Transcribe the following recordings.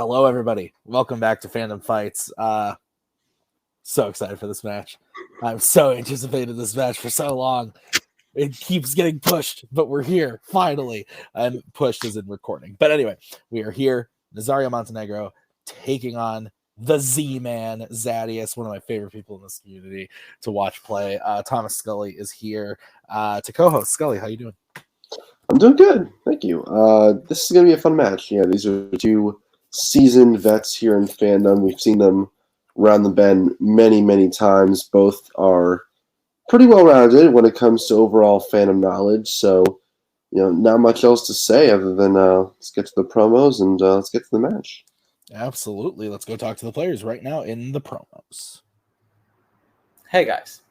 Hello, everybody. Welcome back to Fandom Fights. So excited for this match. I've so anticipated this match for so long. It keeps getting pushed, but we're here, finally. And pushed is in recording. But anyway, we are here. Nazario Montenegro taking on the Z-Man, Zaddeus, one of my favorite people in this community to watch play. Thomas Scully is here to co-host. Scully, how you doing? I'm doing good. Thank you. This is going to be a fun match. Yeah, these are two seasoned vets here in fandom. We've seen them round the bend many, many times. Both are pretty well-rounded when it comes to overall fandom knowledge. So, not much else to say other than let's get to the promos and let's get to the match. Absolutely. Let's go talk to the players right now in the promos. Hey guys,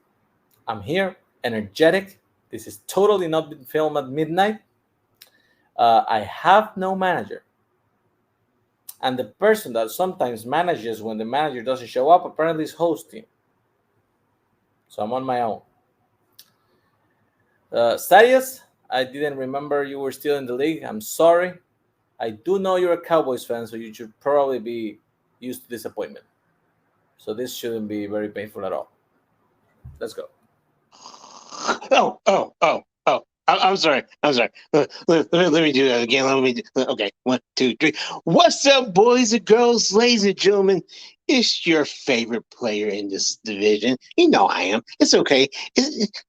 I'm here, energetic. This is totally not been filmed at midnight. I have no manager. And the person that sometimes manages when the manager doesn't show up apparently is hosting. So I'm on my own. Zaddeus, I didn't remember you were still in the league. I'm sorry. I do know you're a Cowboys fan, so you should probably be used to disappointment. So this shouldn't be very painful at all. Let's go. Oh. I'm sorry. Let me do that again. Okay, 1, 2, 3. What's up, boys and girls, ladies and gentlemen? It's your favorite player in this division. You know I am. It's okay.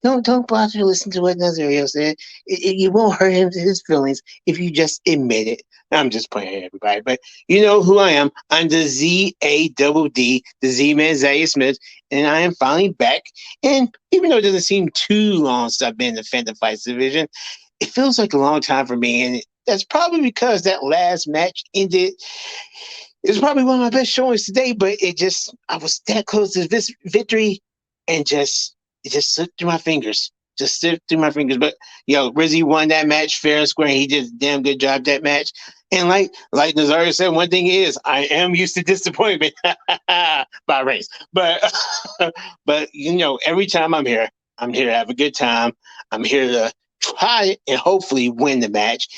Don't bother to listen to what Nazario said. It won't hurt his feelings if you just admit it. I'm just playing everybody, but you know who I am. I'm the Z-A-D-D, the Z-Man, Zaddeus Smith, and I am finally back. And even though it doesn't seem too long since I've been in the Fandom Fights division, it feels like a long time for me, and that's probably because that last match ended. It was probably one of my best showings today, but I was that close to this victory, and it just slipped through my fingers. But Rizzy won that match fair and square. He did a damn good job that match. And like Nazario said, one thing is I am used to disappointment by race. But every time I'm here to have a good time. I'm here to try and hopefully win the match.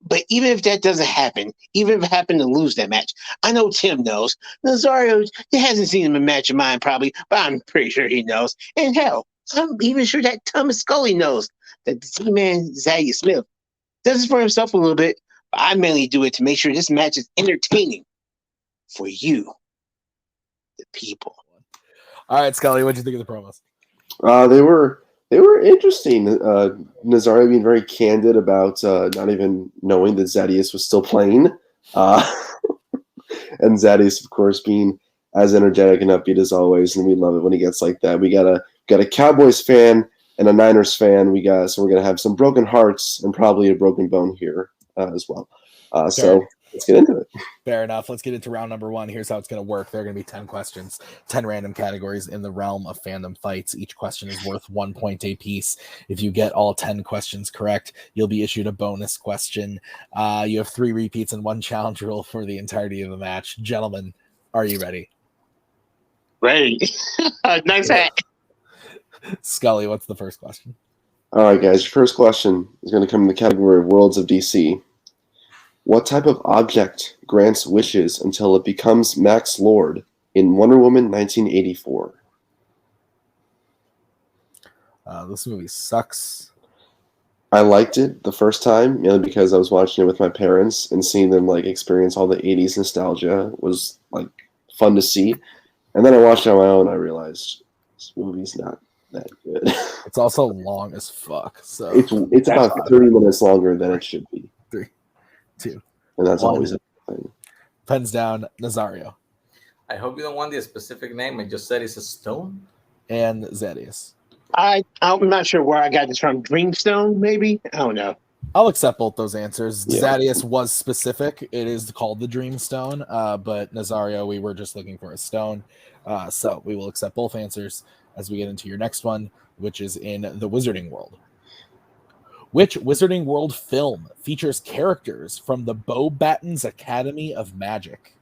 But even if that doesn't happen, even if I happen to lose that match, I know Tim knows. Nazario, he hasn't seen him a match of mine probably, but I'm pretty sure he knows. And hell, I'm even sure that Thomas Scully knows that the Z-Man Zaddeus Smith does it for himself a little bit, but I mainly do it to make sure this match is entertaining for you, the people. All right, Scully, what did you think of the promos? They were interesting. Nazario being very candid about not even knowing that Zaddeus was still playing, and Zaddeus, of course, being as energetic and upbeat as always, and we love it when he gets like that. We got a Cowboys fan and a Niners fan. So we're gonna have some broken hearts and probably a broken bone here as well. So let's get into it. Fair enough. Let's get into round number 1. Here's how it's going to work. There are going to be 10 questions, 10 random categories in the realm of fandom fights. Each question is worth 1 point a piece. If you get all 10 questions correct, you'll be issued a bonus question. You have 3 repeats and 1 challenge rule for the entirety of the match. Gentlemen, are you ready? Ready. Nice hat. Scully, what's the first question? All right, guys. Your first question is going to come in the category of Worlds of DC. What type of object grants wishes until it becomes Max Lord in Wonder Woman 1984? This movie sucks. I liked it the first time, mainly because I was watching it with my parents and seeing them experience all the 80s nostalgia was fun to see. And then I watched it on my own. I realized this movie's not that good. It's also long as fuck. So it's about 30 minutes longer than it should be. 3, 2, and that's 1. always a thing. Pens down, Nazario. I hope you don't want the specific name. I just said it's a stone. And Zaddeus. I'm not sure where I got this from. Dreamstone, maybe? I don't know. I'll accept both those answers. Yeah. Zaddeus was specific. It is called the Dreamstone, but Nazario, we were just looking for a stone. So we will accept both answers as we get into your next one, which is in the Wizarding World. Which Wizarding World film features characters from the Boatman's Academy of Magic?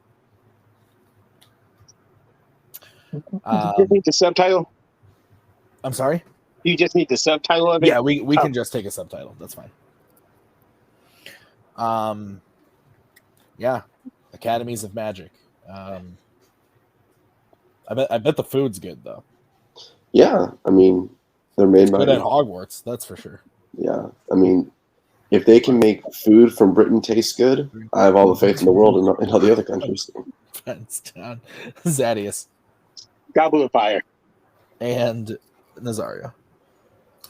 You just need the subtitle? I'm sorry? You just need the subtitle of it? Yeah, we can just take a subtitle. That's fine. Yeah. Academies of Magic. I bet the food's good though. Yeah, I mean, they're made It's by. good at Hogwarts, that's for sure. Yeah, I mean, if they can make food from Britain taste good, I have all the faith in the world in all the other countries. Hands down. Zaddeus Goblet of Fire. and Nazario.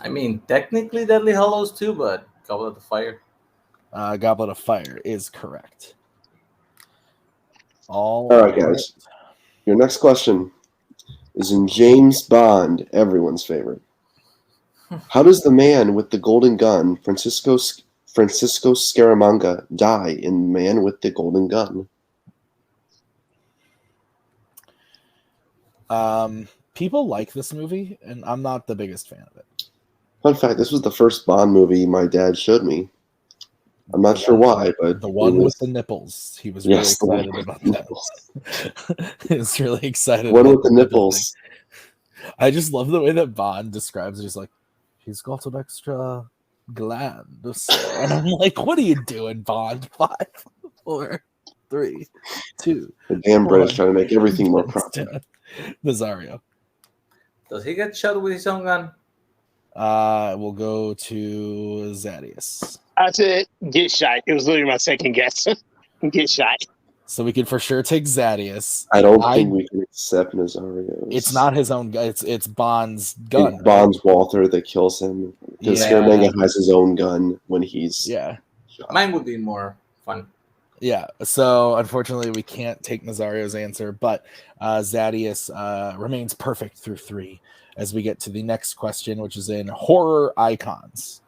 I mean, technically Deadly Hollows too, but Goblet of Fire. Goblet of Fire is correct. All right, guys. Your next question is in James Bond, everyone's favorite. How does the man with the golden gun, Francisco Scaramanga, die in Man with the Golden Gun? People like this movie, and I'm not the biggest fan of it. Fun fact, this was the first Bond movie my dad showed me. I'm not sure why, but the one with the nipples. He was really excited about that. He was really excited. One with the nipples. I just love the way that Bond describes it. He's like, he's got an extra gland. And I'm like, what are you doing, Bond? 5, 4, 3, 2. The damn British trying to make everything more proper. Nazario. Does he get shot with his own gun? We'll go to Zaddeus. I said, get shot. It was literally my second guess. Get shot. So we could for sure take Zaddeus. I don't think we can accept Nazario. It's not his own gun. It's Bond's gun. It's Bond's Walther that kills him. Because Scaramanga has his own gun when he's shot. Mine would be more fun. Yeah, so unfortunately we can't take Nazario's answer, but Zaddeus remains perfect through 3 as we get to the next question, which is in Horror Icons.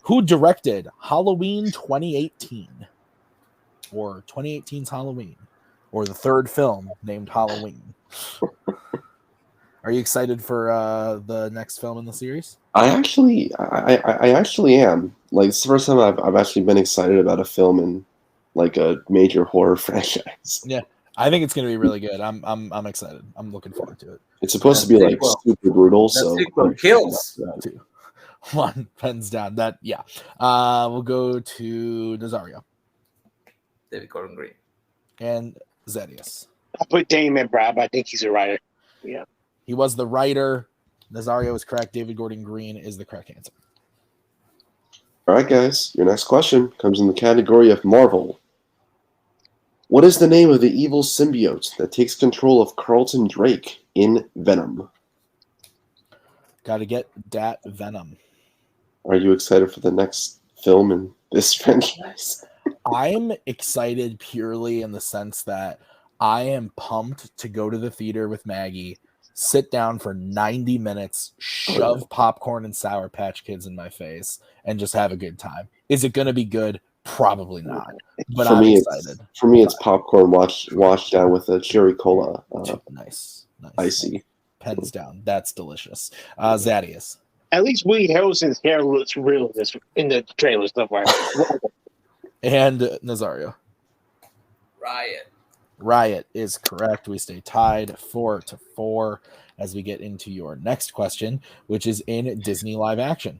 Who directed Halloween 2018? Or 2018's Halloween? Or the third film named Halloween? Are you excited for the next film in the series? I actually am. Like, it's the first time I've actually been excited about a film in like a major horror franchise. Yeah, I think it's going to be really good. I'm excited. I'm looking forward to it. It's supposed to be like super brutal. So kills. 2, 1, pens down. That we'll go to Nazario. David Gordon Green. And Zaddeus. I put Damon Brab. I think he's a writer. Yeah. He was the writer. Nazario is correct. David Gordon Green is the correct answer. All right, guys. Your next question comes in the category of Marvel. What is the name of the evil symbiote that takes control of Carlton Drake in Venom? Got to get that Venom. Are you excited for the next film in this franchise? I'm excited purely in the sense that I am pumped to go to the theater with Maggie, sit down for 90 minutes, shove popcorn and Sour Patch Kids in my face, and just have a good time. Is it going to be good? Probably not. But I'm excited. For me, it's popcorn washed down with a cherry cola. Nice. Icy. Pens down. That's delicious. Zaddeus. At least Woody Harrelson's hair looks real in the trailer stuff. And Nazario. Riot is correct. We stay tied 4-4 as we get into your next question, which is in Disney live action.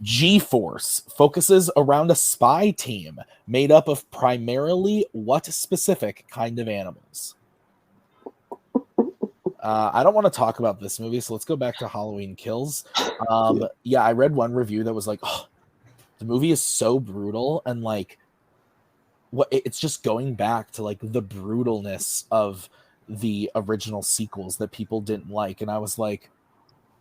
G-Force focuses around a spy team made up of primarily what specific kind of animals? I don't want to talk about this movie, so let's go back to Halloween Kills. I read one review that was like, the movie is so brutal, and like, it's just going back to like the brutalness of the original sequels that people didn't like, and I was like,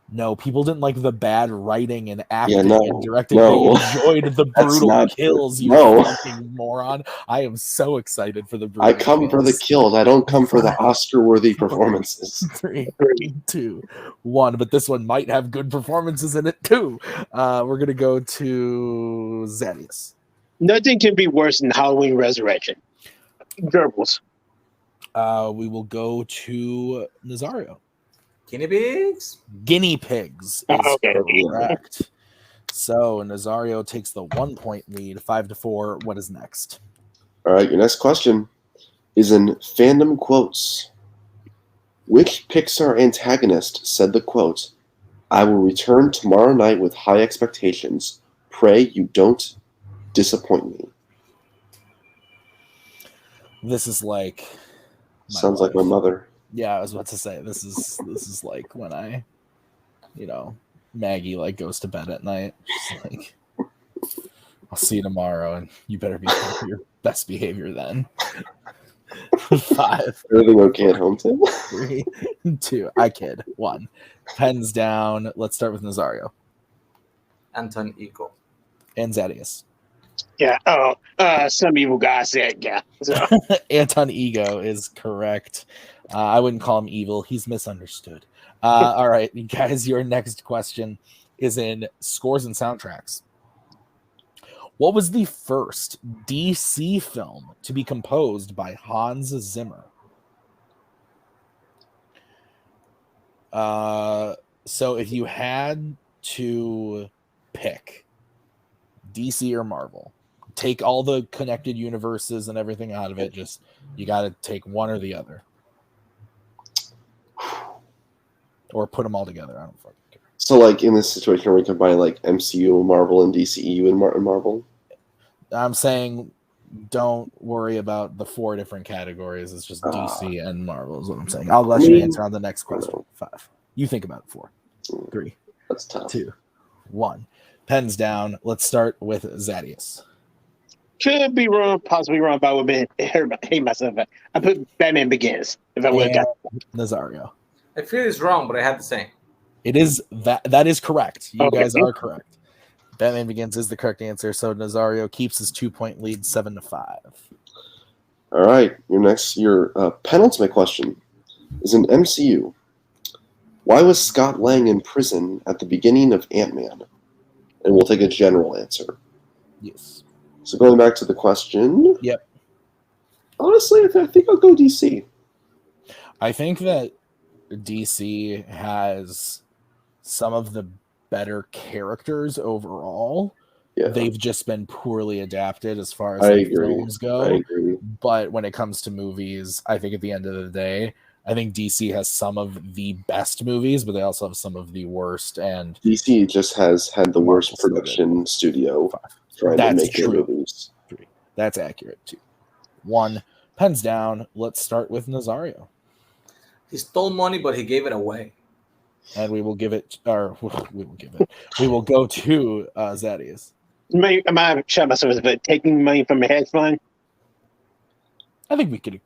no, people didn't like the bad writing and acting and directing. They enjoyed the brutal kills, you fucking moron. I am so excited for the brutal I come for the kills. I don't come for the Oscar-worthy performances. 3, 2, 1. But this one might have good performances in it too. We're going to go to Zaddeus. Nothing can be worse than Halloween Resurrection. Gerbils. We will go to Nazario. Guinea pigs is correct. So Nazario takes the 1-point lead, 5-4. What is next? All right, your next question is in Fandom Quotes. Which Pixar antagonist said the quote, "I will return tomorrow night with high expectations. Pray you don't disappoint me"? This is like Sounds like my life. mother. Yeah, I was about to say this is like when I, Maggie like goes to bed at night. She's like, I'll see you tomorrow, and you better be your best behavior then. 5, Everything okay at home, Tim? 3, 2. I kid. 1. Pens down. Let's start with Nazario Anton Ego. and Zaddeus. Yeah. Some evil guy said, yeah. So, Anton Ego is correct. I wouldn't call him evil. He's misunderstood. All right, you guys, your next question is in scores and soundtracks. What was the first DC film to be composed by Hans Zimmer? So if you had to pick DC or Marvel, take all the connected universes and everything out of it, just you got to take one or the other. Or put them all together. I don't fucking care. So, like, in this situation, we combine, like, MCU, Marvel, and DCEU and Marvel? I'm saying don't worry about the 4 different categories. It's just DC and Marvel is what I'm saying. I'll let you answer on the next question. 5. You think about it. 4, 3. That's tough. 2, 1. Pens down. Let's start with Zaddeus. could be wrong, possibly wrong, but I would hate myself. I put Batman Begins if I would have got Nazario. I feel it's wrong, but I had the same. It is that is correct. You Okay. guys are correct. Batman Begins is the correct answer. So Nazario keeps his 2-point lead, 7-5. All right, your penultimate question is in MCU. Why was Scott Lang in prison at the beginning of Ant-Man? And we'll take a general answer. Yes. So going back to the question. Yep. Honestly, I think I'll go DC. I think that DC has some of the better characters overall. Yeah. They've just been poorly adapted as far as I like, agree. films go. I agree. But when it comes to movies, I think at the end of the day, I think DC has some of the best movies, but they also have some of the worst. And DC just has had the worst Marvel's production studio 5. trying That's to make their true. movies. 3. That's accurate too. 1. Pens down. Let's start with Nazario. He stole money, but he gave it away. And we will give it, or we will give it. We will go to Zaddeus. Am I shot myself as a taking money from a hedge fund? I think we could.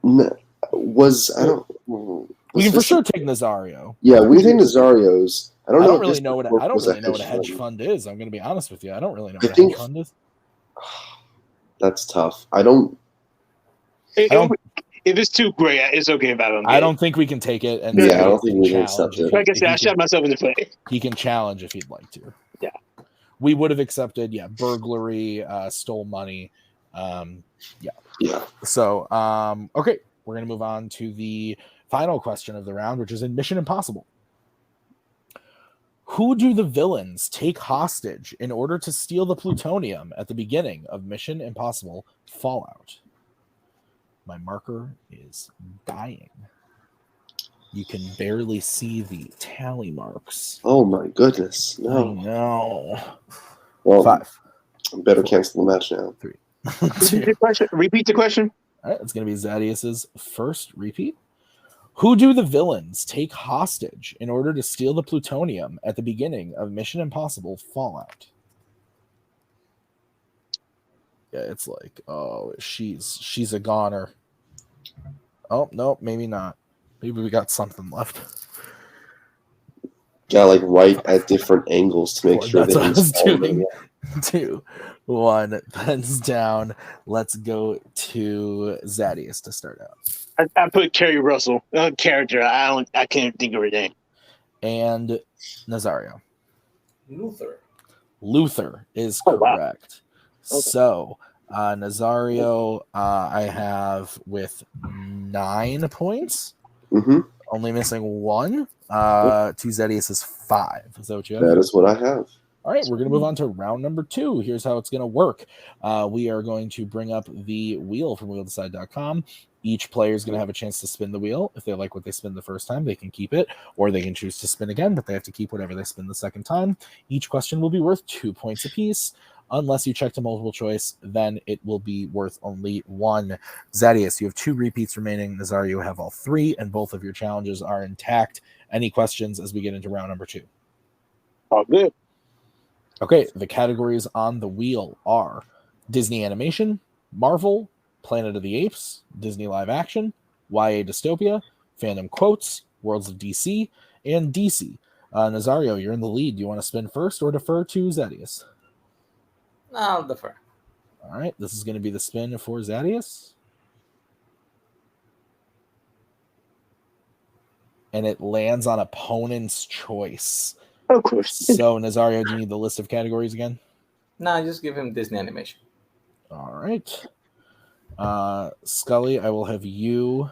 No, We can for sure take Nazario. Yeah, we think Nazario's. I don't really know what a hedge fund is. I'm going to be honest with you. I don't really know what a hedge fund is. That's tough. I don't. If it's too great, it's okay if I don't. I don't think we can take it. And Yeah, I don't think we can accept it. Like I said, I shot myself in the foot. He can challenge if he'd like to. Yeah. We would have accepted, burglary, stole money. Yeah. So, okay, we're going to move on to the final question of the round, which is in Mission Impossible. Who do the villains take hostage in order to steal the plutonium at the beginning of Mission Impossible Fallout? My marker is dying. You can barely see the tally marks. Oh my goodness! I No. know. Well, 5. I better cancel the match now. 3. Repeat the question. All right, it's going to be Zaddeus' first repeat. Who do the villains take hostage in order to steal the plutonium at the beginning of Mission Impossible Fallout? Yeah, it's like, oh, she's a goner. Oh, no, maybe not. Maybe we got something left. Got like right at different angles to make sure That's what I was doing. Yeah. 2, 1, pens down. Let's go to Zaddeus to start out. I put Kerry Russell character. I can't think of her name. And Nazario. Luther is Oh, wow. correct. Okay. So Nazario, I have with 9 points, Mm-hmm. only missing 1. To Zaddeus is 5. Is that what you have? That is what I have. All right, we're going to move on to round number 2. Here's how it's going to work. We are going to bring up the wheel from wheeldecide.com. Each player is going to have a chance to spin the wheel. If they like what they spin the first time, they can keep it, or they can choose to spin again, but they have to keep whatever they spin the second time. Each question will be worth 2 points apiece. Unless you check to multiple choice, then it will be worth only 1. Zaddeus, you have 2 repeats remaining. Nazario, you have all 3, and both of your challenges are intact. Any questions as we get into round number 2? All good. Okay, the categories on the wheel are Disney Animation, Marvel, Planet of the Apes, Disney Live Action, YA Dystopia, Fandom Quotes, Worlds of DC, and DC. Nazario, you're in the lead. Do you want to spin first or defer to Zaddeus? I'll defer. All right, this is going to be the spin for Zaddeus. And it lands on opponent's choice. Of course. So, Nazario, do you need the list of categories again? No, just give him Disney animation. All right. Scully, I will have you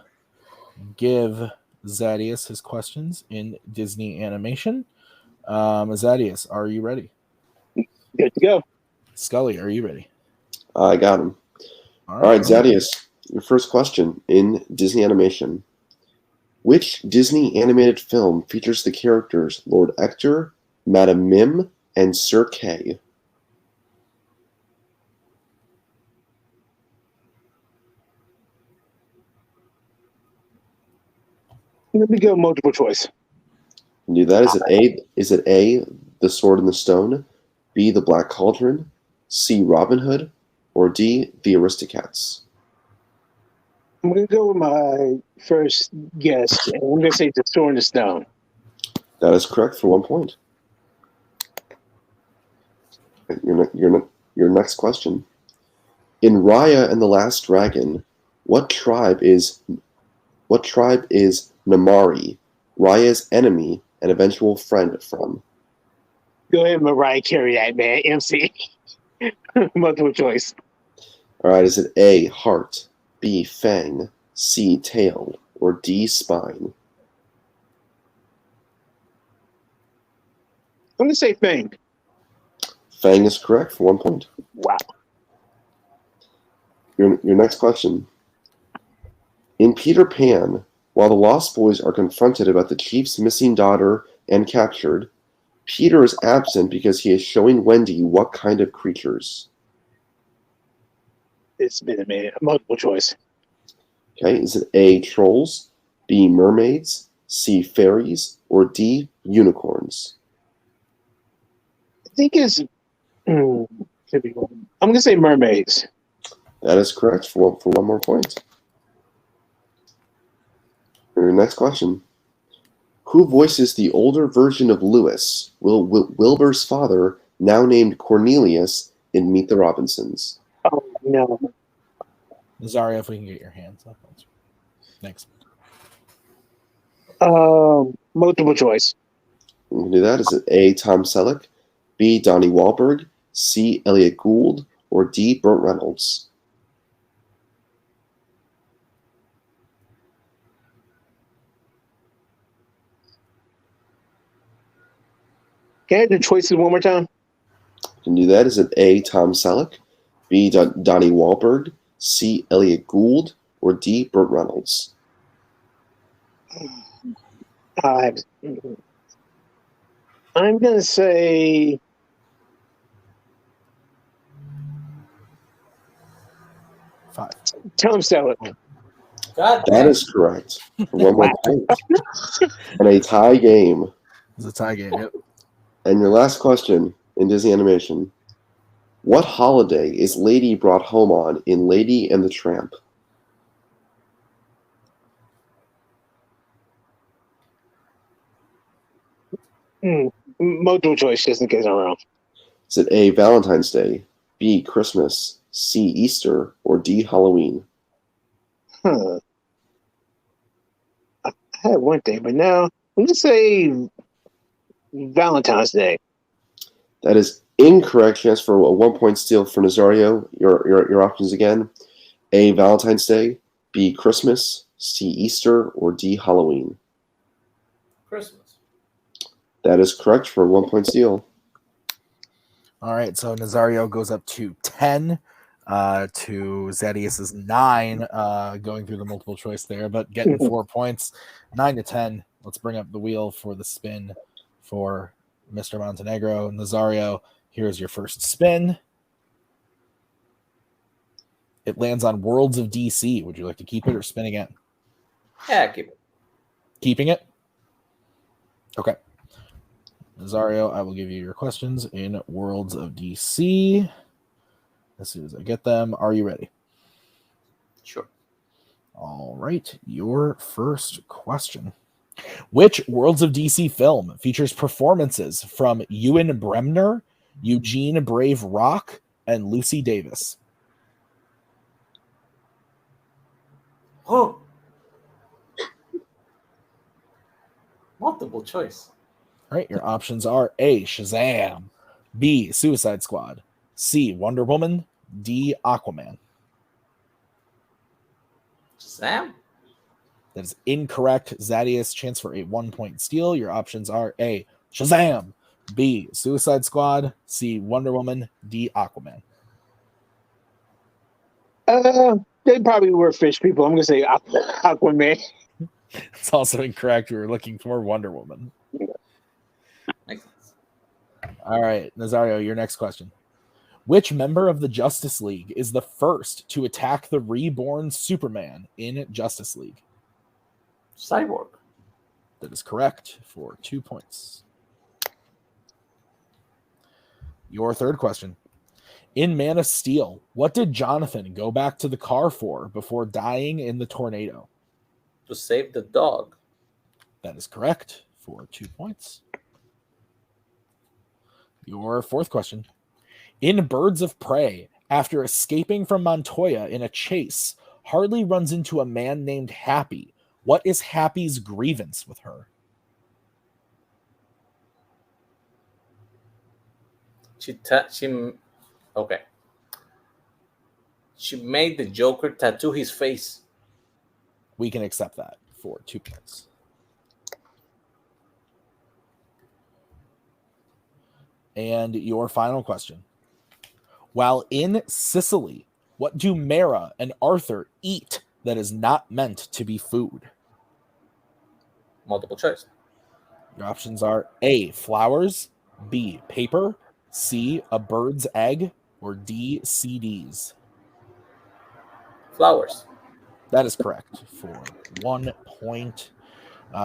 give Zaddeus his questions in Disney animation. Zaddeus, are you ready? Good to go. Scully, are you ready? I got him. All right, Zaddeus, your first question in Disney animation. Which Disney animated film features the characters Lord Ector, Madame Mim, and Sir Kay? Let me go multiple choice. Can do that. Is it A, The Sword and the Stone, B, The Black Cauldron, C, Robin Hood, or D, The Aristocats? I'm going to go with my first guess. And I'm going to say The Sword and the Stone. That is correct for 1 point. Your next question. In Raya and the Last Dragon, what tribe is Namari, Raya's enemy and eventual friend from? Go ahead, Mariah Carey, that man. MC. Multiple choice. All right, is it A, heart, B, fang, C, tail, or D, spine? I'm going to say Fang. Fang is correct for 1 point. Wow. Your next question. In Peter Pan, while the Lost Boys are confronted about the chief's missing daughter and captured, Peter is absent because he is showing Wendy what kind of creatures. It's been a minute. Multiple choice. Okay, is it A, trolls, B, mermaids, C, fairies, or D, unicorns? I think it's... could be wrong. I'm going to say mermaids. That is correct for 1 more point. Your next question. Who voices the older version of Lewis, Wilbur's father, now named Cornelius, in Meet the Robinsons? Oh, no. Nazario, if we can get your hands up. Next. Multiple choice. We can do that. Is it A, Tom Selleck, B, Donnie Wahlberg, C, Elliot Gould, or D, Burt Reynolds? Can I have the choices one more time? You can do that. Is it A, Tom Selleck, B, Donnie Wahlberg, C, Elliot Gould, or D, Burt Reynolds? I'm going to say... Five. Tom Selleck. That is correct. For 1 more point. And a tie game. It's a tie game, yep. And your last question in Disney animation. What holiday is Lady brought home on in Lady and the Tramp? Multiple choice, just in case I'm wrong. Is it A, Valentine's Day, B, Christmas, C, Easter, or D, Halloween? I had one thing, but now I'm going to say Valentine's Day. That is incorrect. Chance for a 1 point steal for Nazario. Your options again. A, Valentine's Day, B, Christmas, C, Easter, or D, Halloween? Christmas. That is correct for a 1 point steal. All right, so Nazario goes up to 10 to Zaddeus's 9, going through the multiple choice there, but getting 4 points, 9 to 10. Let's bring up the wheel for the spin for Mr. Montenegro. Nazario, here's your first spin. It lands on Worlds of DC. Would you like to keep it or spin again? Yeah, keep it. Keeping it? Okay. Nazario, I will give you your questions in Worlds of DC as soon as I get them. Are you ready? Sure. All right. Your first question. Which Worlds of DC film features performances from Ewan Bremner, Eugene Brave Rock, and Lucy Davis? Oh. Multiple choice. All right. Your options are A, Shazam, B, Suicide Squad, C, Wonder Woman, D, Aquaman. Sam? That is incorrect. Zaddeus, chance for a 1-point steal. Your options are A, Shazam, B, Suicide Squad, C, Wonder Woman, D, Aquaman. They probably were fish people. I'm gonna say Aquaman. It's also incorrect. We were looking for Wonder Woman. Makes sense. All right, Nazario, your next question. Which member of the Justice League is the first to attack the reborn Superman in Justice League? Cyborg. That is correct for 2 points. Your third question. In Man of Steel, what did Jonathan go back to the car for before dying in the tornado? To save the dog. That is correct for 2 points. Your fourth question. In Birds of Prey, after escaping from Montoya in a chase, Harley runs into a man named Happy. What is Happy's grievance with her? Okay. She made the Joker tattoo his face. We can accept that for 2 points. And your final question. While in Sicily, what do Mara and Arthur eat that is not meant to be food? Multiple choice. Your options are A, flowers, B, paper, C, a bird's egg, or D, CDs. Flowers. That is correct for 1 point.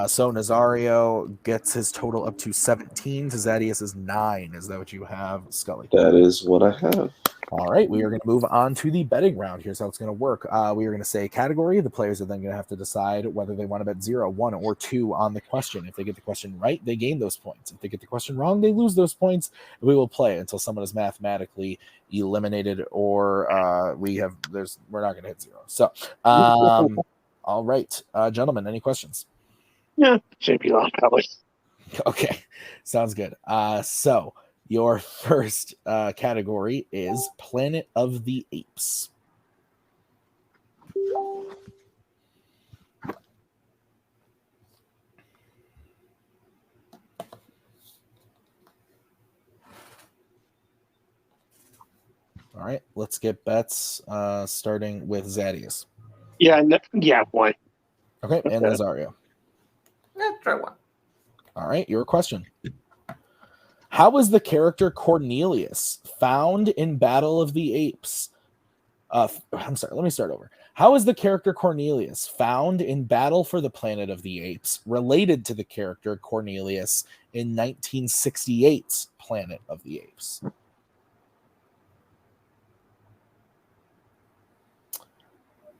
So Nazario gets his total up to 17. To Zaddeus is 9. Is that what you have, Scully? That is what I have. All right, we are going to move on to the betting round. Here's how it's going to work. We are going to say category. The players are then going to have to decide whether they want to bet 0, 1, or 2 on the question. If they get the question right, they gain those points. If they get the question wrong, they lose those points. We will play until someone is mathematically eliminated or we're not going to hit 0. So, all right, gentlemen, any questions? Yeah, should be long, probably. Okay, sounds good. So your first category is Planet of the Apes. All right, let's get bets starting with Zaddeus. Yeah, one. Okay, and Nazario. Yeah, try one. All right, your question. How is the character Cornelius found in Battle of the Apes? I'm sorry, let me start over. How is the character Cornelius found in Battle for the Planet of the Apes related to the character Cornelius in 1968's Planet of the Apes?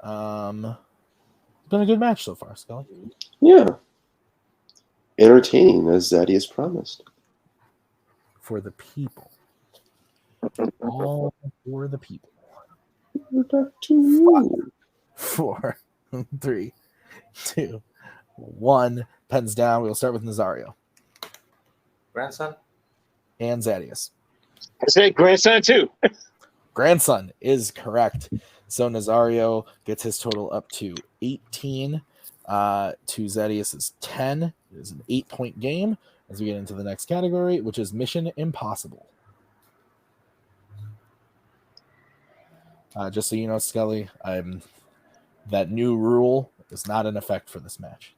It's been a good match so far, Scully. Yeah. Entertaining, as Zaddeus promised. For the people. All for the people. Back to you. 4, 3, 2, 1. Pens down. We'll start with Nazario. Grandson? And Zaddeus. I said grandson, too. Grandson is correct. So Nazario gets his total up to 18. To Zaddeus is 10. It is an 8-point game as we get into the next category, which is Mission Impossible. Just so you know, Scully, that new rule is not in effect for this match.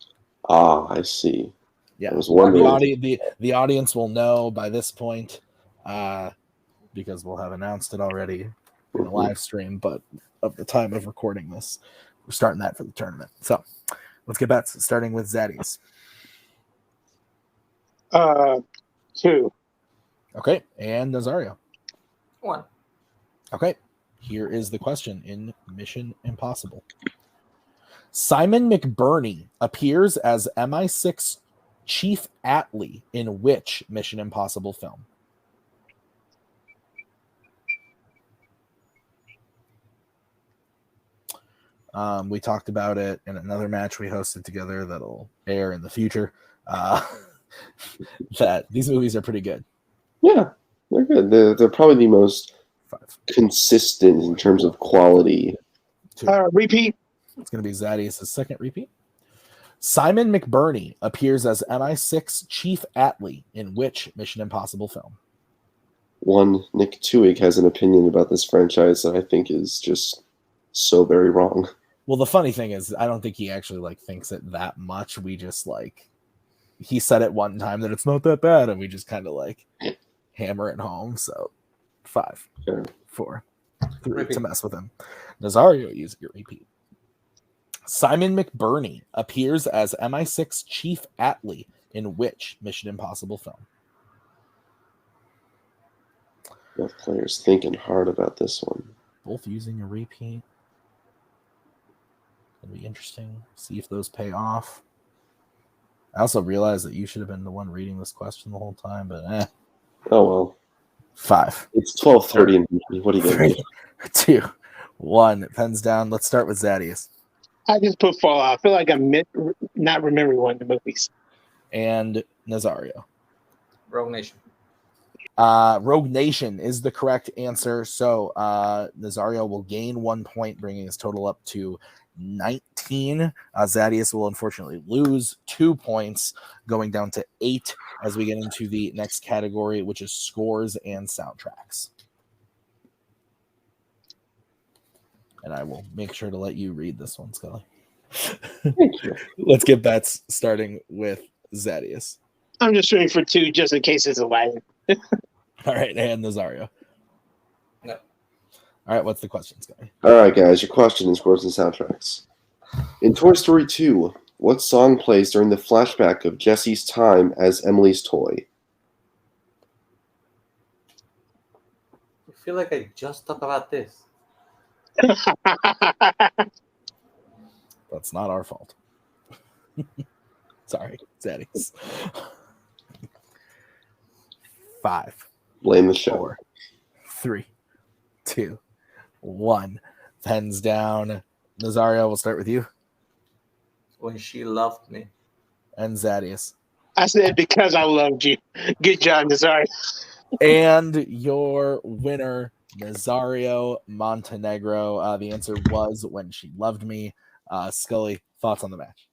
Ah, I see. Yeah, I was wondering. the audience will know by this point because we'll have announced it already. in a live stream, but of the time of recording this, we're starting that for the tournament. So let's get bets, starting with Zaddeus. 2. Okay, and Nazario. 1. Okay, here is the question in Mission Impossible. Simon McBurney appears as MI6 Chief Atlee in which Mission Impossible film? We talked about it in another match we hosted together that'll air in the future. That these movies are pretty good. Yeah, they're good. They're probably the most 5. consistent in terms of quality. 2. Repeat. It's going to be Zaddeus' second repeat. Simon McBurney appears as MI6 Chief Atlee in which Mission Impossible film? 1, Nick Twohig has an opinion about this franchise that I think is just so very wrong. Well, the funny thing is, I don't think he actually thinks it that much. We just he said it one time that it's not that bad, and we just kind of hammer it home. So 5, Sure. 4, 3 Repeat. to mess with him. Nazario, use your repeat. Simon McBurney appears as MI6 Chief Atlee in which Mission Impossible film? Both players thinking hard about this one. Both using a repeat. It'll be interesting. See if those pay off. I also realized that you should have been the one reading this question the whole time, but Oh well. 5, It's 12:30 in the evening. What are you doing? 3, 2, 1. Pens down. Let's start with Zaddeus. I just put Fallout. I feel like I'm not remembering one of the movies. And Nazario. Rogue Nation. Rogue Nation is the correct answer. So Nazario will gain 1 point, bringing his total up to 19. Zaddeus will unfortunately lose 2 points, going down to 8 as we get into the next category, which is scores and soundtracks. And I will make sure to let you read this one, Scully. Thank you. Let's get bets, starting with Zaddeus. I'm just shooting for 2 just in case it's a line. All right, and Nazario. No. All right, what's the question, Scully? All right, guys. Your question is scores and soundtracks. In Toy Story 2, what song plays during the flashback of Jessie's time as Emily's toy? I feel like I just talked about this. That's not our fault. Sorry, Zaddeus. 5, Blame the show. 4, 3, 2, 1. Pens down. Nazario, we'll start with you. When she loved me. And Zaddeus. I said because I loved you. Good job, Nazario. And your winner, Nazario Montenegro. The answer was When She Loved Me. Scully, thoughts on the match?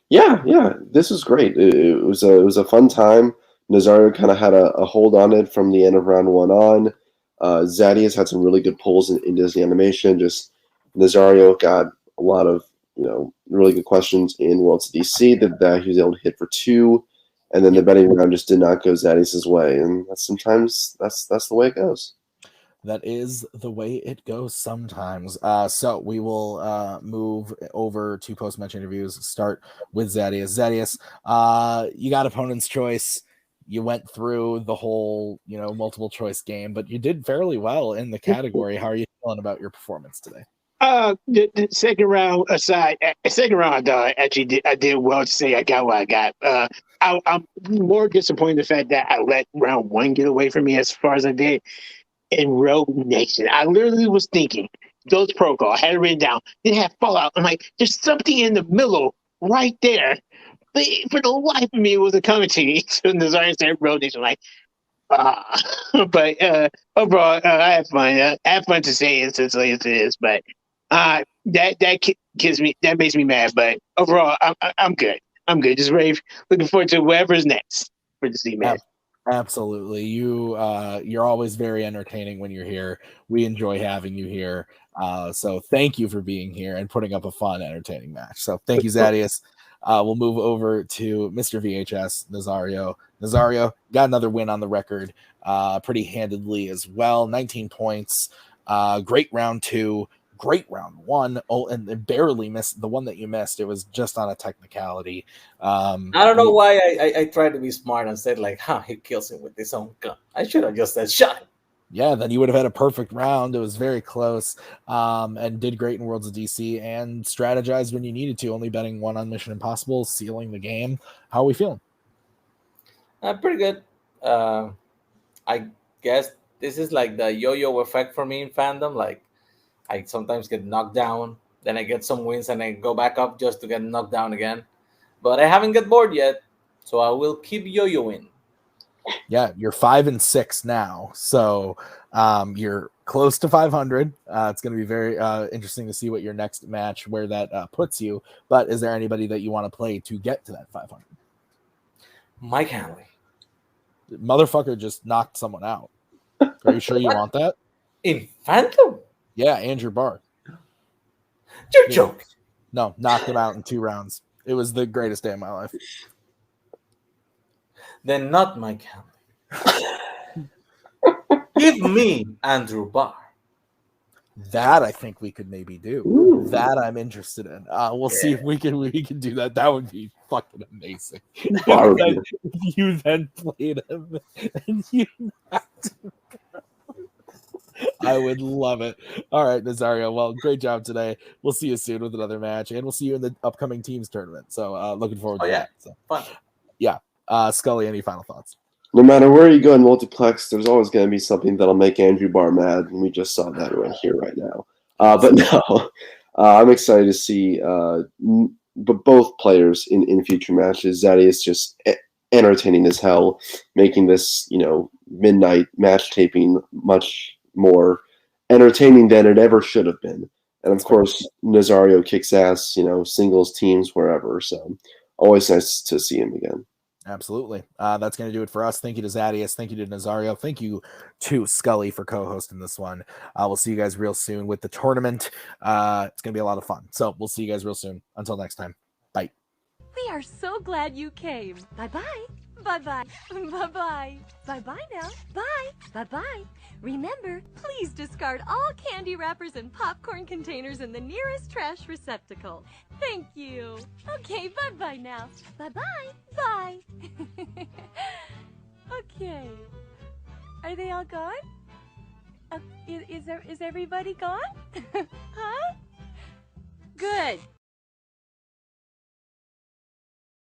Yeah. This was great. It was a fun time. Nazario kind of had a hold on it from the end of round 1 on. Zaddeus had some really good pulls in Disney animation. Just Nazario got a lot of really good questions in Worlds of DC that he was able to hit for 2, and then the betting round just did not go Zaddeus' way, and sometimes that's the way it goes. That is the way it goes sometimes. So we will move over to post-match interviews. Start with Zaddeus. Zaddeus, you got opponent's choice. You went through the whole, multiple choice game, but you did fairly well in the category. How are you feeling about your performance today? The second round aside, I did well to say I got what I got. I'm more disappointed in the fact that I let round 1 get away from me as far as I did in Rogue Nation. I literally was thinking those protocol. I had it written down. Then have Fallout. I'm like, there's something in the middle right there. But for the life of me, it wasn't coming to me. So Nazario said Rogue Nation. I'm like, but overall, I have fun. I have fun to say it as late as it is, but that makes me mad. But overall, I'm good. I'm good. Just ready. Looking forward to whatever's next for the C match. Absolutely. You're always very entertaining when you're here. We enjoy having you here. So thank you for being here and putting up a fun, entertaining match. So thank you, Zaddeus. We'll move over to Mr. VHS, Nazario. Nazario got another win on the record, pretty handedly as well. 19 points. Great round 2, great round 1. Oh, and barely missed the one that you missed. It was just on a technicality. I don't know why I tried to be smart and said like, he kills him with his own gun. I should have just said shot him. Yeah, then you would have had a perfect round. It was very close, and did great in Worlds of DC and strategized when you needed to, only betting 1 on Mission Impossible, sealing the game. How are we feeling? Pretty good. I guess this is like the yo-yo effect for me in fandom. Like, I sometimes get knocked down, then I get some wins, and I go back up just to get knocked down again. But I haven't get bored yet, so I will keep yo-yoing. Yeah, you're 5-6 now, so you're close to 500. It's going to be very interesting to see what your next match, where that puts you. But is there anybody that you want to play to get to that 500? Mike Hanley. Motherfucker just knocked someone out. Are you sure you want that? In Phantom? Yeah, Andrew Barr. You're joking. No, knocked him out in 2 rounds. It was the greatest day of my life. Then not Mike Hanley. Give me Andrew Barr. That I think we could maybe do. Ooh. That I'm interested in. We'll see if we can do that. That would be fucking amazing. You then played him and you knocked him. I would love it. All right, Nazario. Well, great job today. We'll see you soon with another match, and we'll see you in the upcoming teams tournament. So looking forward to that. So, fun. Yeah. Scully, any final thoughts? No matter where you go in Multiplex, there's always going to be something that'll make Andrew Barr mad, and we just saw that right here, right now. But no, I'm excited to see but both players in future matches. Zaddeus just entertaining as hell, making this midnight match taping much more entertaining than it ever should have been. And of course, Nazario kicks ass, singles, teams, wherever. So always nice to see him again. Absolutely. That's going to do it for us. Thank you to Zaddeus. Thank you to Nazario. Thank you to Scully for co-hosting this one. We'll see you guys real soon with the tournament. It's going to be a lot of fun. So we'll see you guys real soon. Until next time. Bye. We are so glad you came. Bye-bye. Bye-bye. Bye-bye. Bye-bye now. Bye. Bye-bye. Remember, please discard all candy wrappers and popcorn containers in the nearest trash receptacle. Thank you. Okay, bye-bye now. Bye-bye. Bye. Okay. Are they all gone? Is everybody gone? Huh? Good.